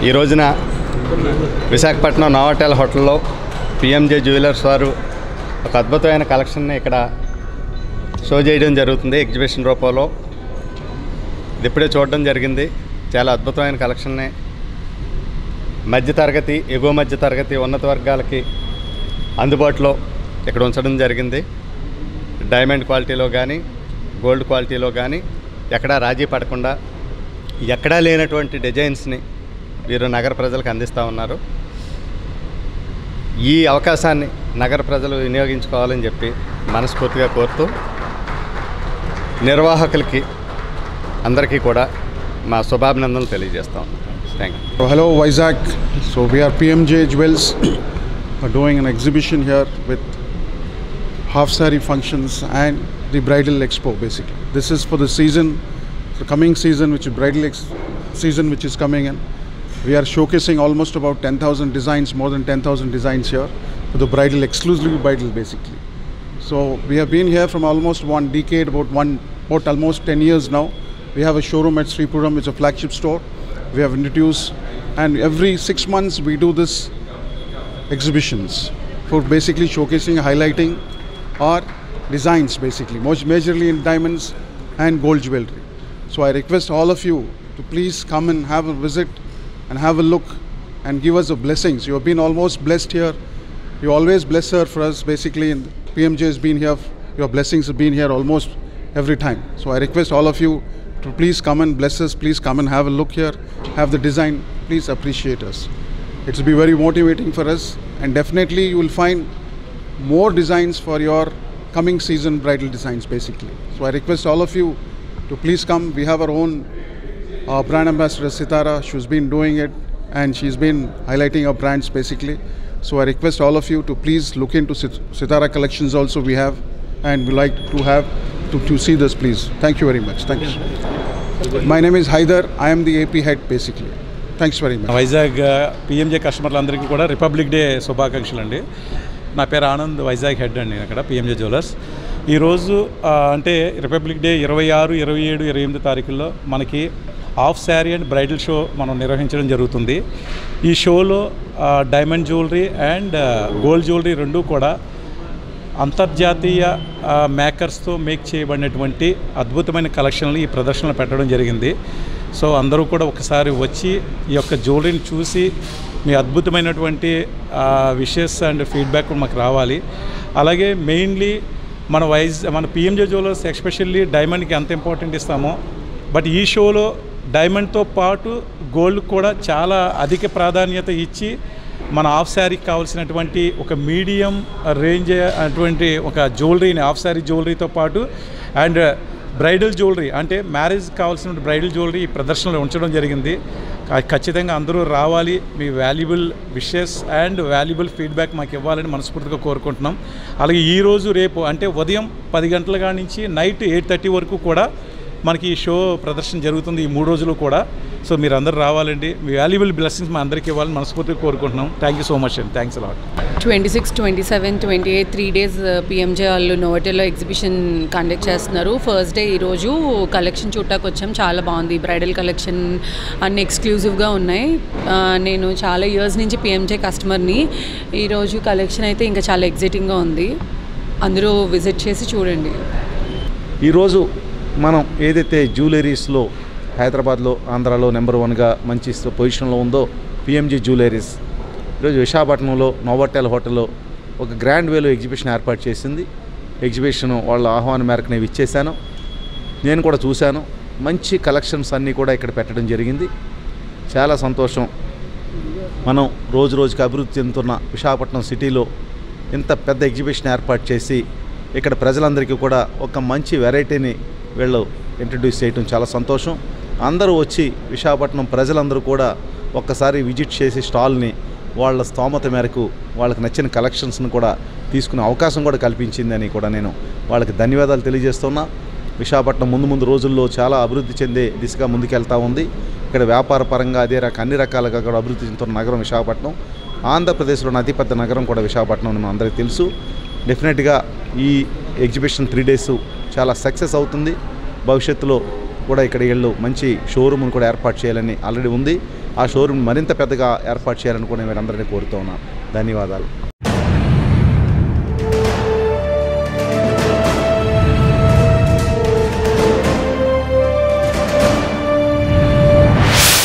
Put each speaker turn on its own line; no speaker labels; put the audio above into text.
ఈ రోజున విశాఖపట్నం నోవాటెల్ హోటల్లో పిఎంజే జ్యువెలర్స్ వారు ఒక అద్భుతమైన కలెక్షన్ని ఇక్కడ షో చేయడం జరుగుతుంది ఎగ్జిబిషన్ రూపంలో. ఇది ఇప్పుడే చూడడం జరిగింది. చాలా అద్భుతమైన కలెక్షన్ని మధ్యతరగతి, ఎగువ మధ్యతరగతి, ఉన్నత వర్గాలకి అందుబాటులో ఇక్కడ ఉంచడం జరిగింది. డైమండ్ క్వాలిటీలో కానీ, గోల్డ్ క్వాలిటీలో కానీ ఎక్కడా రాజీ పడకుండా ఎక్కడా లేనటువంటి డిజైన్స్ని వీరు నగర ప్రజలకు అందిస్తూ ఉన్నారు. ఈ అవకాశాన్ని నగర ప్రజలు వినియోగించుకోవాలని చెప్పి మనస్ఫూర్తిగా కోరుతూ నిర్వాహకులకి అందరికీ కూడా మా శుభాభినందనలు తెలియజేస్తాం. Thank you.
Hello Vizag. So we are PMJ Jewels doing an exhibition here with half saree functions and the bridal expo. Basically this is for the season, the coming season, which is bridal season which is coming in. We are showcasing almost about 10,000 designs, more than 10,000 designs here for the bridal, exclusively bridal basically. So we have been here from almost one decade, about almost 10 years now. We have a showroom at Sripuram, which is a flagship store. We have introduced, and every 6 months we do this exhibitions for basically showcasing, highlighting our designs basically, most majorly in diamonds and gold jewelry. So I request all of you to please come and have a visit and have a look and give us the blessings. You have been almost blessed here. You always bless her for us basically, and PMJ has been here. Your blessings have been here almost every time. So I request all of you to please come and bless us. Please come and have a look here, have the design. Please appreciate us. It will be very motivating for us, and definitely you will find more designs for your coming season bridal designs basically. So I request all of you to please come. We have our own brand ambassador Sitara. She's been doing it and she's been highlighting our brands basically. So I request all of you to please look into Sitara collections also we have, and we like to have to see this please. Thank you very much. Thank you. My name is Haidar. I am the AP head basically. Thanks very much.
Vizag PMJ కస్టమర్లందరికీ కూడా Republic day శుభాకాంక్షలు అండి. నా పేరు Anand, Vizag head అండి అక్కడ PMJ jewellers. ఈరోజు అంటే రిపబ్లిక్ డే 26, 27, 28 తారీఖుల్లో మనకి half sari and bridal show మనం నిర్వహించడం జరుగుతుంది. ఈ షోలో diamond jewellery and gold jewellery రెండూ కూడా అంతర్జాతీయ మేకర్స్తో మేక్ చేయబడినటువంటి అద్భుతమైన కలెక్షన్లు ఈ ప్రదర్శనలో పెట్టడం జరిగింది. సో అందరూ కూడా ఒకసారి వచ్చి ఈ యొక్క జ్యువెలరీని చూసి మీ అద్భుతమైనటువంటి విషెస్ అండ్ ఫీడ్బ్యాక్ మాకు రావాలి. అలాగే మెయిన్లీ మన పిఎంజే జ్యువెలర్స్ ఎస్పెషల్లీ డైమండ్కి ఎంత ఇంపార్టెంట్ ఇస్తామో, బట్ ఈ షోలో డైమండ్తో పాటు గోల్డ్ కూడా చాలా అధిక ప్రాధాన్యత ఇచ్చి మన హాఫ్ శారీకి కావాల్సినటువంటి ఒక మీడియం రేంజ్ అటువంటి ఒక జ్యువెలరీని, హాఫ్ శారీ జ్యువెలరీతో పాటు అండ్ బ్రైడల్ జ్యువెలరీ అంటే మ్యారేజ్ కావాల్సిన బ్రైడల్ జ్యువెలరీ ఈ ప్రదర్శనలో ఉంచడం జరిగింది. ఖచ్చితంగా అందరూ రావాలి, మీ valuable wishes and valuable feedback మాకు ఇవ్వాలని మనస్ఫూర్తిగా కోరుకుంటున్నాం. అలాగే ఈరోజు రేపు అంటే ఉదయం 10 గంటల కాడి నుంచి నైట్ 8:30 వరకు కూడా మనకి ఈ షో ప్రదర్శన జరుగుతుంది ఈ 3 రోజులు కూడా. సో మీరు అందరూ రావాలండి, మీ వాల్యుబుల్ బ్లెస్సింగ్స్ మా అందరికీ ఇవ్వాలని మనస్ఫూర్తిగా కోరుకుంటున్నాం. థ్యాంక్ యూ సో మచ్ అండి. Thanks a lot.
26, 27, 28 3 days పిఎంజే వాళ్ళు నోవాటెల్లో ఎగ్జిబిషన్ కండక్ట్ చేస్తున్నారు. ఫస్ట్ డే ఈరోజు కలెక్షన్ చూడటానికి వచ్చాం. చాలా బాగుంది. బ్రైడల్ కలెక్షన్ అన్ని ఎక్స్క్లూజివ్గా ఉన్నాయి. నేను చాలా ఇయర్స్ నుంచి పిఎంజే కస్టమర్ని. ఈరోజు కలెక్షన్ అయితే ఇంకా చాలా ఎగ్జైటింగ్గా ఉంది. అందరూ విజిట్ చేసి చూడండి.
ఈరోజు మనం ఏదైతే జ్యువెలరీస్లో హైదరాబాద్లో, ఆంధ్రాలో నెంబర్ 1గా మంచి పొజిషన్లో ఉందో పిఎంజే జ్యువెలరీస్ ఈరోజు విశాఖపట్నంలో నోవాటెల్ హోటల్లో ఒక గ్రాండ్ వేలో ఎగ్జిబిషన్ ఏర్పాటు చేసింది. ఎగ్జిబిషన్ వాళ్ళ ఆహ్వానం మేరకు నేను ఇచ్చేసాను. నేను కూడా చూశాను. మంచి కలెక్షన్స్ అన్నీ కూడా ఇక్కడ పెట్టడం జరిగింది. చాలా సంతోషం. మనం రోజు రోజుకి అభివృద్ధి చెందుతున్న విశాఖపట్నం సిటీలో ఇంత పెద్ద ఎగ్జిబిషన్ ఏర్పాటు చేసి ఇక్కడ ప్రజలందరికీ కూడా ఒక మంచి వెరైటీని వీళ్ళు ఇంట్రడ్యూస్ చేయడం చాలా సంతోషం. అందరూ వచ్చి విశాఖపట్నం ప్రజలందరూ కూడా ఒక్కసారి విజిట్ చేసి స్టాల్ని వాళ్ళ స్తోమత మేరకు వాళ్ళకి నచ్చిన కలెక్షన్స్ని కూడా తీసుకునే అవకాశం కూడా కల్పించిందని కూడా నేను వాళ్ళకి ధన్యవాదాలు తెలియజేస్తున్నా. విశాఖపట్నం ముందు రోజుల్లో చాలా అభివృద్ధి చెందే దిశగా ముందుకెళ్తూ ఉంది. ఇక్కడ వ్యాపార పరంగా అన్ని రకాలుగా కూడా అభివృద్ధి చెందుతున్న నగరం విశాఖపట్నం. ఆంధ్రప్రదేశ్లోని అతిపెద్ద నగరం కూడా విశాఖపట్నం అని అందరికీ తెలుసు. డెఫినెట్గా ఈ ఎగ్జిబిషన్ 3 days చాలా సక్సెస్ అవుతుంది. భవిష్యత్తులో కూడా ఇక్కడ వీళ్ళు మంచి షోరూమ్ను కూడా ఏర్పాటు చేయాలని ఆల్రెడీ ఉంది. ఆ షోరూమ్ మరింత పెద్దగా ఏర్పాటు చేయాలని కూడా నేను అందరినీ కోరుతూ ఉన్నాను. ధన్యవాదాలు.